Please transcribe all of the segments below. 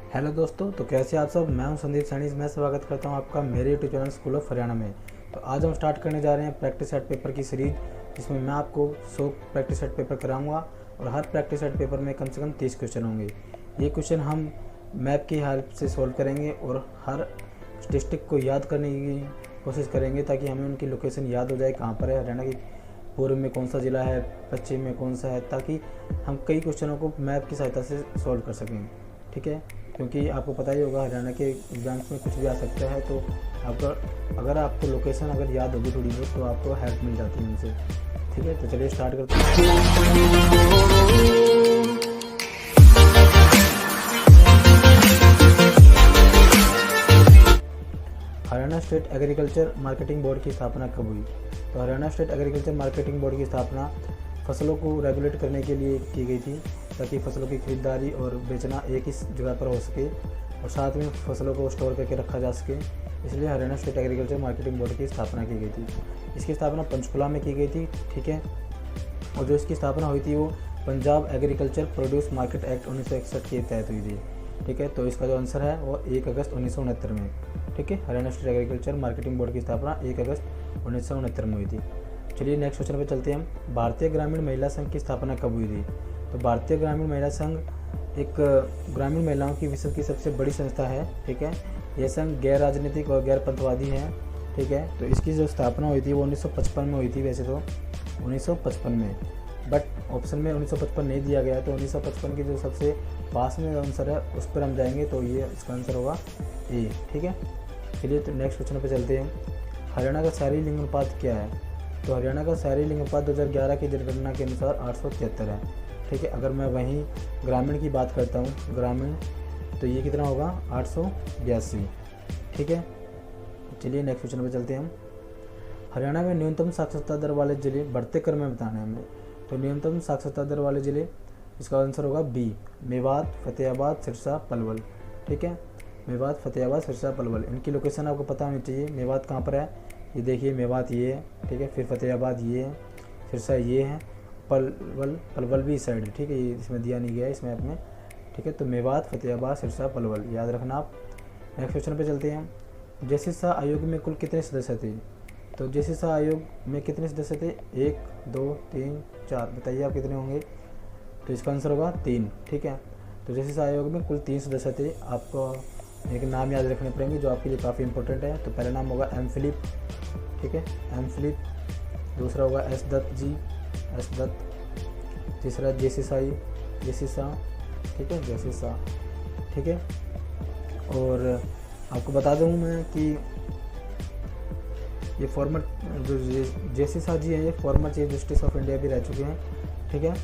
Hello दोस्तों, तो कैसे आप सब। मैं हूं संदीप सैनी। मैं स्वागत करता हूं आपका मेरे YouTube channel school of Haryana में। तो आज हम स्टार्ट करने जा रहे हैं प्रैक्टिस सेट पेपर की सीरीज, जिसमें मैं आपको 100 प्रैक्टिस सेट पेपर कराऊंगा और हर प्रैक्टिस सेट पेपर में कम से कम 30 क्वेश्चन होंगे। ये क्वेश्चन हम मैप की हेल्प से सॉल्व करेंगे और हर डिस्ट्रिक्ट को याद करने की कोशिश करेंगे ताकि हमें उनकी लोकेशन याद हो जाए, कहाँ पर है हरियाणा की पूर्व में कौन सा ज़िला है, पश्चिम में कौन सा है, ताकि हम कई क्वेश्चनों को मैप की सहायता से सॉल्व कर सकें। ठीक है, क्योंकि आपको पता ही होगा हरियाणा के एग्जाम्स में कुछ भी आ सकता है, तो आपका अगर आपको लोकेशन अगर याद होगी थोड़ी बहुत तो आपको हेल्प मिल जाती है उनसे। ठीक है, तो चलिए स्टार्ट करते हैं। Haryana state agriculture marketing board की स्थापना कब हुई? तो Haryana state agriculture marketing board की स्थापना फसलों को रेगुलेट करने के लिए की गई थी, ताकि फसलों की खरीदारी और बेचना एक ही जगह पर हो सके और साथ में फसलों को स्टोर करके रखा जा सके। इसलिए Haryana state agriculture marketing board की स्थापना की गई थी। इसकी स्थापना पंचकुला में की गई थी। ठीक है, और जो इसकी स्थापना हुई थी वो Punjab agriculture produce market act 1961 के तहत हुई थी। ठीक है, तो इसका जो आंसर है वो 1 अगस्त 1969 में। ठीक है, Haryana state agriculture marketing board की स्थापना 1 अगस्त 1969 में हुई थी। चलिए नेक्स्ट क्वेश्चन पे चलते हैं हम। भारतीय ग्रामीण महिला संघ की स्थापना कब हुई थी? तो भारतीय ग्रामीण महिला संघ एक ग्रामीण महिलाओं की विश्व की सबसे बड़ी संस्था है। ठीक है, यह संघ गैर राजनीतिक और गैर पंथवादी है। ठीक है, तो इसकी जो स्थापना हुई थी वो 1955 में हुई थी, वैसे तो 1955 में, बट ऑप्शन में 1955 नहीं दिया गया, तो 1955 की जो सबसे पास में आंसर है उस पर हम जाएंगे, तो ये इसका आंसर होगा ए। ठीक है, चलिए तो नेक्स्ट क्वेश्चन पे चलते हैं। हरियाणा का शहरी लिंगानुपात क्या है? तो हरियाणा का शहरी लिंगानुपात 2011 की जनगणना के अनुसार 873 है। ठीक है, अगर मैं वहीं ग्रामीण की बात करता हूँ, ग्रामीण, तो ये कितना होगा? 882। ठीक है, चलिए नेक्स्ट क्वेश्चन पे चलते हैं हम। हरियाणा में न्यूनतम साक्षरता दर वाले जिले बढ़ते क्रम में बताने हमें। तो न्यूनतम साक्षरता दर वाले जिले, इसका आंसर होगा बी, मेवात, फतेहाबाद, सिरसा, पलवल। ठीक है, मेवात, फतेहाबाद, सिरसा, पलवल, इनकी लोकेशन आपको पता होनी चाहिए। मेवात कहाँ पर है? ये देखिए, मेवात ये है। ठीक है, फिर फतेहाबाद ये है, सिरसा ये है, पलवल भी इस साइड है। ठीक है, ये इसमें दिया नहीं गया इस मैप में। ठीक है, तो मेवात, फतेहाबाद, सिरसा, पलवल याद रखना आप। नेक्स्ट क्वेश्चन पे चलते हैं हम। जैसिसा आयोग में कुल कितने सदस्य थे? तो जैसिसा आयोग में कितने सदस्य थे? 1, 2, 3, 4, बताइए आप कितने होंगे? तो इसका आंसर होगा 3। ठीक है, तो जैसिसा आयोग में कुल 3 सदस्य थे। आपको एक नाम याद रखने पड़ेंगे जो आपके लिए काफ़ी इंपॉर्टेंट है। तो पहला नाम होगा एम फिलिप। ठीक है, एम फिलिप। दूसरा होगा एस दत्त जी, एस दत्त। तीसरा जेसिसाई, जेसिसा। ठीक है, जेसिसा। ठीक है, और आपको बता दूं मैं कि ये फॉर्मर जो जेसिसा जी हैं, ये former chief justice of India भी रह चुके हैं। ठीक है,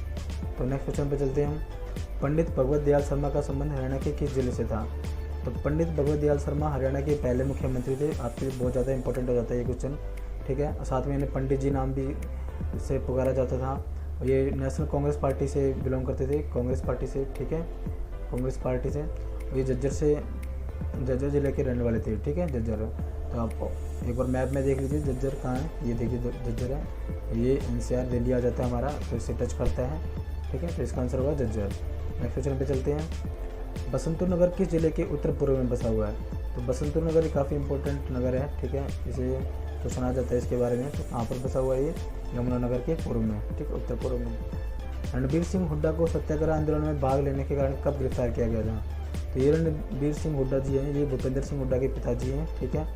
तो नेक्स्ट क्वेश्चन पे चलते हैं हम। पंडित भगवत दयाल शर्मा का संबंध हरियाणा के किस जिले से था? तो पंडित भगवत दयाल शर्मा हरियाणा के पहले मुख्यमंत्री थे। आपके लिए बहुत ज़्यादा इंपॉर्टेंट हो जाता है ये क्वेश्चन। ठीक है, और साथ में इन्हें पंडित जी नाम भी से पुकारा जाता था। और ये नेशनल कांग्रेस पार्टी से बिलोंग करते थे, कांग्रेस पार्टी से। ठीक है, कांग्रेस पार्टी से। और ये जज्जर जिले के रहने वाले थे। ठीक है, जज्जर। तो आप एक बार मैप में देख लीजिए जज्जर कहाँ है। ये देखिए जज्जर है, ये एनसीआर दिल्ली आ जाता है हमारा, तो इससे टच करता है। ठीक है, तो इसका आंसर होगा जज्जर। नेक्स्ट क्वेश्चन पे चलते हैं। बसंतपुर नगर किस जिले के उत्तर पूर्व में बसा हुआ है? तो बसंतपुर नगर काफ़ी इंपॉर्टेंट नगर है। ठीक है, इसे क्वेश्चन आ जाता है इसके बारे में। तो कहाँ पर बसा हुआ है ये? यमुनानगर के पूर्व में। ठीक है, उत्तर पूर्व में। रणबीर सिंह हुड्डा को सत्याग्रह आंदोलन में भाग लेने के कारण कब गिरफ्तार किया गया था? तो ये रणबीर सिंह हुड्डा जी हैं, ये भूपेंद्र सिंह हुड्डा के पिताजी हैं। ठीक है,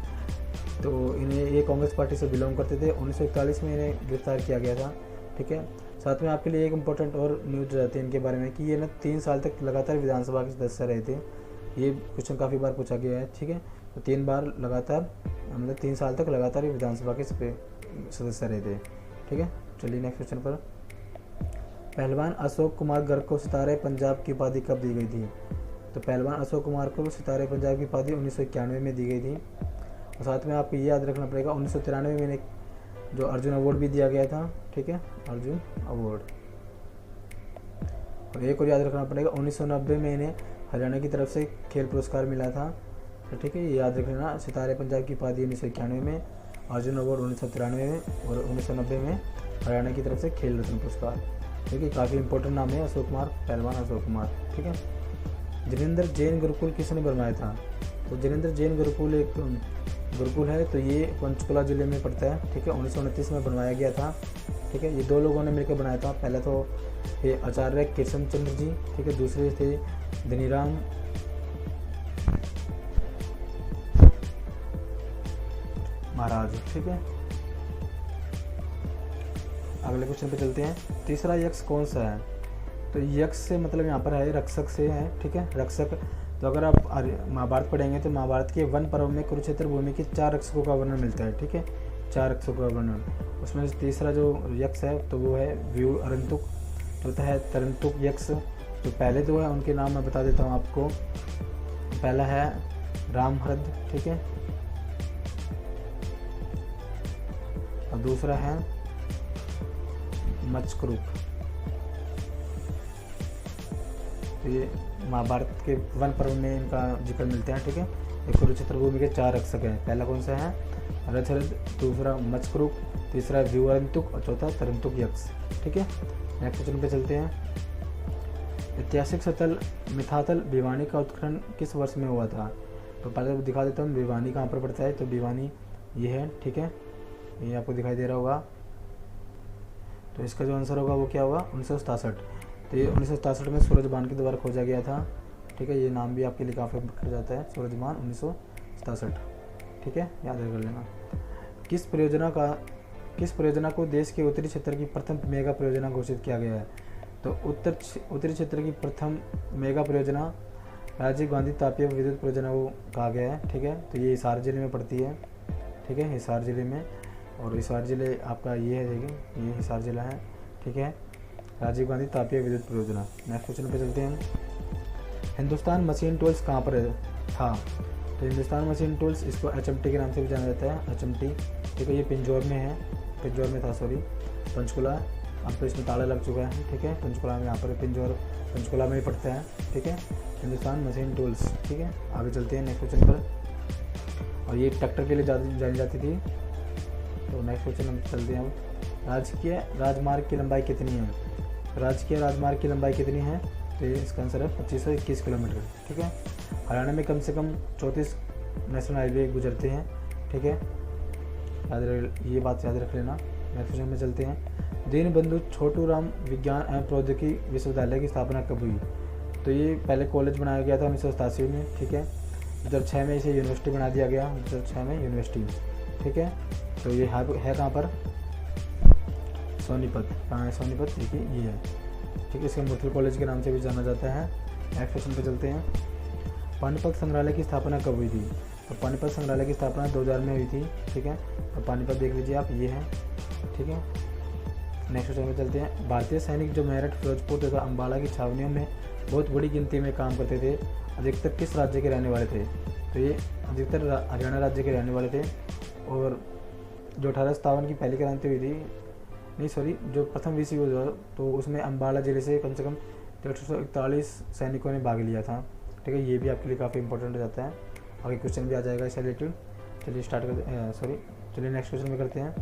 तो इन्हें ये कांग्रेस पार्टी से बिलोंग करते थे। 1941 में इन्हें गिरफ्तार किया गया था। ठीक है, साथ में आपके लिए एक इम्पोर्टेंट और न्यूज़ रहती है इनके बारे में कि ये ना 3 साल तक लगातार विधानसभा के सदस्य रहे थे। ये क्वेश्चन काफ़ी बार पूछा गया है। ठीक है, तो 3 बार लगातार, मतलब 3 साल तक लगातार ये विधानसभा के सदस्य रहे थे। ठीक है, चलिए नेक्स्ट क्वेश्चन पर। पहलवान अशोक कुमार गर्ग को सितारे पंजाब की उपाधि कब दी गई थी? तो पहलवान अशोक कुमार को सितारे पंजाब की उपाधि 1991 में दी गई थी। और साथ में आपको ये याद रखना पड़ेगा 1993 में जो अर्जुन अवार्ड भी दिया गया था। ठीक है, अर्जुन अवार्ड। और एक और याद रखना पड़ेगा 1990 में इन्हें हरियाणा की तरफ से खेल पुरस्कार मिला था। तो ठीक है, ये याद रखना, सितारे पंजाब की उपाधि 1991 में, अर्जुन अवार्ड 1993 में, और 1990 में हरियाणा की तरफ से खेल रत्न पुरस्कार। ठीक है, काफ़ी इंपॉर्टेंट नाम है अशोक कुमार, पहलवान अशोक कुमार। ठीक है, जिनेंद्र जैन गुरुकुल किसने बनवाया था? तो जिनेंद्र जैन गुरुकुल एक गुरुकुल है, तो ये पंचकुला जिले में पड़ता है, ठीक है। 1929 में बनवाया गया था, ठीक है। ये दो लोगों ने मिलकर बनाया था। पहला तो ये आचार्य कृष्ण चंद्र जी, ठीक है। दूसरे थे धनीराम महाराज, ठीक है। अगले क्वेश्चन पे चलते हैं। तीसरा यक्ष कौन सा है? तो यक्ष से मतलब यहाँ पर है रक्षक से है, ठीक है, रक्षक। तो अगर आप महाभारत पढ़ेंगे तो महाभारत के वन पर्व में कुरुक्षेत्र भूमि के 4 रक्षकों का वर्णन मिलता है, ठीक है, 4 रक्षकों का वर्णन। उसमें तीसरा जो यक्ष है तो वो है व्यूह अरंतुक, चौथा है तरंतुक यक्ष। तो पहले जो है उनके नाम मैं बता देता हूँ आपको। पहला है रामहृद, ठीक है, और दूसरा है मच्छक्रूप। तो ये महाभारत के वन पर्व में इनका जिक्र मिलते हैं, ठीक है। ये कुरुक्षेत्र भूमि के 4 रक्षक हैं। पहला कौन सा है? रथरथ, दूसरा मच्छक्रूप, तीसरा व्यूह अरंतुक और चौथा तरंतुक यक्ष, ठीक है। नेक्स्ट क्वेश्चन पे चलते हैं। ऐतिहासिक स्थल मिथातल भिवानी का उत्खनन किस वर्ष में हुआ था? तो पहले दिखा देता हूँ भिवानी कहाँ पर पड़ता है। तो भिवानी ये है, ठीक है, ये आपको दिखाई दे रहा होगा। तो इसका जो आंसर होगा वो क्या होगा? 1967। तो ये 1967 में सूरजबान के द्वारा खोजा गया था, ठीक है। ये नाम भी आपके लिए काफ़ी रखा जाता है, सूरजबान 1967, ठीक है, याद कर लेना। किस परियोजना को देश के उत्तरी क्षेत्र की प्रथम मेगा परियोजना घोषित किया गया है? तो उत्तरी क्षेत्र की प्रथम मेगा परियोजना राजीव गांधी तापीय विद्युत परियोजना को कहा गया है, ठीक है। तो ये हिसार जिले में पड़ती है, ठीक है, हिसार जिले में। और हिसार जिले आपका ये है, देखिए ये हिसार जिला है, ठीक है, राजीव गांधी तापीय विद्युत परियोजना। नेक्स्ट क्वेश्चन पे चलते हैं। हिंदुस्तान मशीन टूल्स कहाँ पर था? तो हिंदुस्तान मशीन टूल्स, इसको HMT के नाम से भी जाना जाता है, HMT, ठीक है। ये पिंजौर में है, पिंजौर में था, सॉरी, पंचकुला। अब तो इसमें ताला लग चुका है, ठीक है, पंचकुला में, यहाँ पर पंचकुला में ही पड़ता है, ठीक है, हिंदुस्तान मशीन टूल्स, ठीक है। आगे चलते हैं नेक्स्ट क्वेश्चन पर। और ये ट्रैक्टर के लिए जानी जाती थी। तो नेक्स्ट क्वेश्चन हम चलते हैं। राजकीय राजमार्ग की लंबाई कितनी है? राजकीय राजमार्ग की लंबाई कितनी है? तो इसका आंसर है 2521 किलोमीटर, ठीक है। हरियाणा में कम से कम 34 नेशनल हाईवे गुजरते हैं, ठीक है, ये बात याद रख लेना। नेक्स्ट क्वेश्चन में चलते हैं। दीनबंधु छोटूराम विज्ञान एवं प्रौद्योगिकी विश्वविद्यालय की स्थापना कब हुई? तो ये पहले कॉलेज बनाया गया था 1987 में, ठीक है। 2006 में इसे यूनिवर्सिटी बना दिया गया, 2006 में यूनिवर्सिटी, ठीक है। तो ये है कहाँ पर? सोनीपत। कहाँ है सोनीपत? देखिए ये है, ठीक है। इसे मुथल कॉलेज के नाम से भी जाना जाता है। नेक्स्ट क्वेश्चन पे चलते हैं। पानीपत संग्रहालय की स्थापना कब हुई थी? तो पानीपत संग्रहालय की स्थापना 2000 में हुई थी, ठीक है। तो पानीपत देख लीजिए आप, ये है, ठीक है। नेक्स्ट क्वेश्चन पे चलते हैं। भारतीय सैनिक जो मेरठ, फिरोजपुर तथा अम्बाला की छावनियों में बहुत बड़ी गिनती में काम करते थे, अधिकतर किस राज्य के रहने वाले थे? तो ये अधिकतर हरियाणा राज्य के रहने वाले थे। और जो 1857 की पहली क्रांति हुई थी, नहीं सॉरी, जो प्रथम विश्व युद्ध हुआ तो उसमें अम्बाला जिले से कम से कम 141 सैनिकों ने भाग लिया था, ठीक है। ये भी आपके लिए काफ़ी इंपॉर्टेंट हो जाता है, आगे क्वेश्चन भी आ जाएगा इससे रिलेटेड। चलिए चलिए नेक्स्ट क्वेश्चन में करते हैं।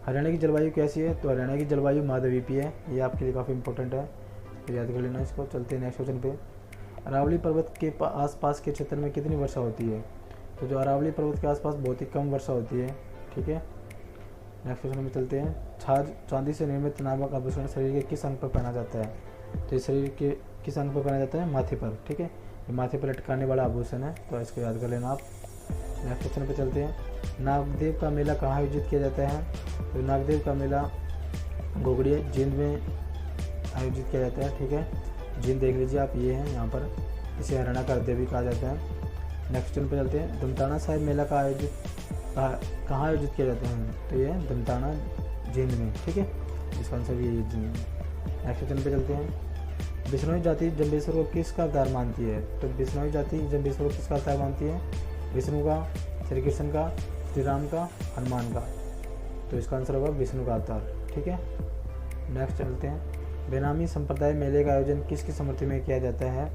हरियाणा की जलवायु कैसी है? तो हरियाणा की जलवायु माधवीपी है, ये आपके लिए काफ़ी इंपॉर्टेंट है, तो याद कर लेना इसको। चलते हैं नेक्स्ट क्वेश्चन पे। अरावली पर्वत के आसपास के क्षेत्र में कितनी वर्षा होती है? तो जो अरावली पर्वत के आसपास बहुत ही कम वर्षा होती है, ठीक है। नेक्स्ट क्वेश्चन में चलते हैं। छाछ चांदी से निर्मित नामक आभूषण शरीर के किस अंग पर पहना जाता है? तो शरीर के किस अंग पर पहना जाता है? माथे पर, ठीक है। ये माथे पर लटकाने वाला आभूषण है, तो इसको याद कर लेना आप। नेक्स्ट क्वेश्चन पे चलते हैं। नागदेव का मेला कहाँ आयोजित किया जाता है? तो नागदेव का मेला गोगड़िया जींद में आयोजित किया जाता है, ठीक है। जींद देख लीजिए आप, ये है यहाँ पर, इसे हरियाणा का हृदय भी कहा जाता है। नेक्स्ट क्वेश्चन पे चलते हैं। दमताना साहिब मेला कहाँ आयोजित किया जाता है? तो ये दमताना जींद में, ठीक है, इसका आंसर भी यही जींद। नेक्स्ट क्वेश्चन पे चलते हैं। बिश्नोई जाति जम्बेश्वर को किसका अवतार मानती है? तो बिश्नोई जाति जम्बेश्वर को किसका अवतार मानती है? विष्णु का, श्री कृष्ण का, श्री राम का, हनुमान का। तो इसका आंसर होगा विष्णु का अवतार, ठीक है। नेक्स्ट चलते हैं। बेनामी संप्रदाय मेले का आयोजन किसकी स्मृति में किया जाता है?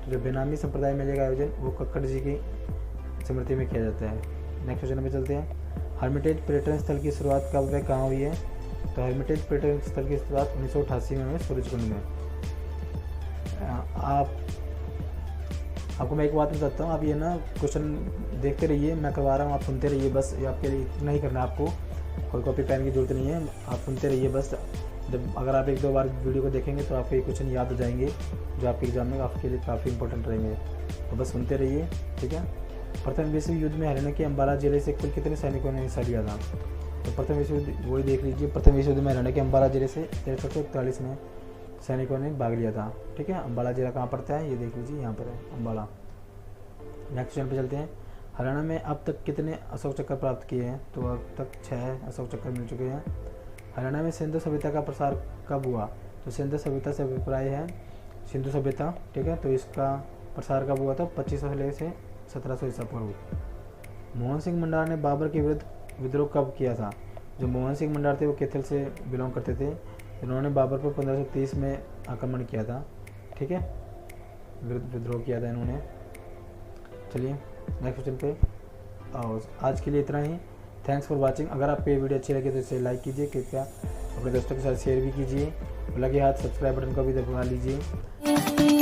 तो जो बेनामी संप्रदाय मेले का आयोजन वो कक्कड़ जी की स्मृति में किया जाता है। नेक्स्ट क्वेश्चन में चलते हैं। हर्मिटेज पर्यटन स्थल की शुरुआत कब व कहाँ हुई है? तो हर्मिटेज पर्यटन स्थल की शुरुआत 1988 में सूरजकुंड में। आप आपको मैं एक बात बताता हूँ, आप ये ना क्वेश्चन देखते रहिए, मैं करवा रहा हूँ, आप सुनते रहिए बस। ये आपके लिए इतना ही करना है, आपको कोई कॉपी पेन की ज़रूरत नहीं है, आप सुनते रहिए बस। जब अगर आप 1-2 बार वीडियो को देखेंगे तो आपको ये क्वेश्चन याद हो जाएंगे, जो आपके एग्जाम में आपके लिए काफ़ी इंपॉर्टेंट रहेंगे। तो बस सुनते रहिए, ठीक है। प्रथम विश्व युद्ध में हरियाणा के अम्बाला जिले से कुल कितने सैनिकों ने हिस्सा लिया था? तो प्रथम विश्व युद्ध वही देख लीजिए। प्रथम विश्व युद्ध में हरियाणा के अम्बाला जिले से 1341 में सैनिकों ने भाग लिया था, ठीक है। अम्बाला जिला कहाँ पड़ता है ये देख लीजिए, यहाँ पर है अम्बाला। नेक्स्ट क्वेश्चन पे चलते हैं। हरियाणा में अब तक कितने अशोक चक्र प्राप्त किए हैं? तो अब तक 6 अशोक चक्र मिल चुके हैं। हरियाणा में सिंधु सभ्यता का प्रसार कब हुआ? तो सिंधु सभ्यता से अभिप्राय है सिंधु सभ्यता, ठीक है। तो इसका प्रसार कब हुआ था? 2500 से 1700 ईसा पूर्व। मोहन सिंह मंडार ने बाबर के विरुद्ध विद्रोह कब किया था? जो मोहन सिंह मंडार थे वो कैथल से बिलोंग करते थे। इन्होंने बाबर पर 1530 में आक्रमण किया था, ठीक है, विद्रोह किया था इन्होंने। चलिए नेक्स्ट क्वेश्चन पे और आज के लिए इतना ही। Thanks for watching. अगर आपको ये वीडियो अच्छी लगे तो इसे लाइक कीजिए, कृपया अपने दोस्तों के साथ शेयर भी कीजिए, लगे हाथ सब्सक्राइब बटन को भी दबा लीजिए।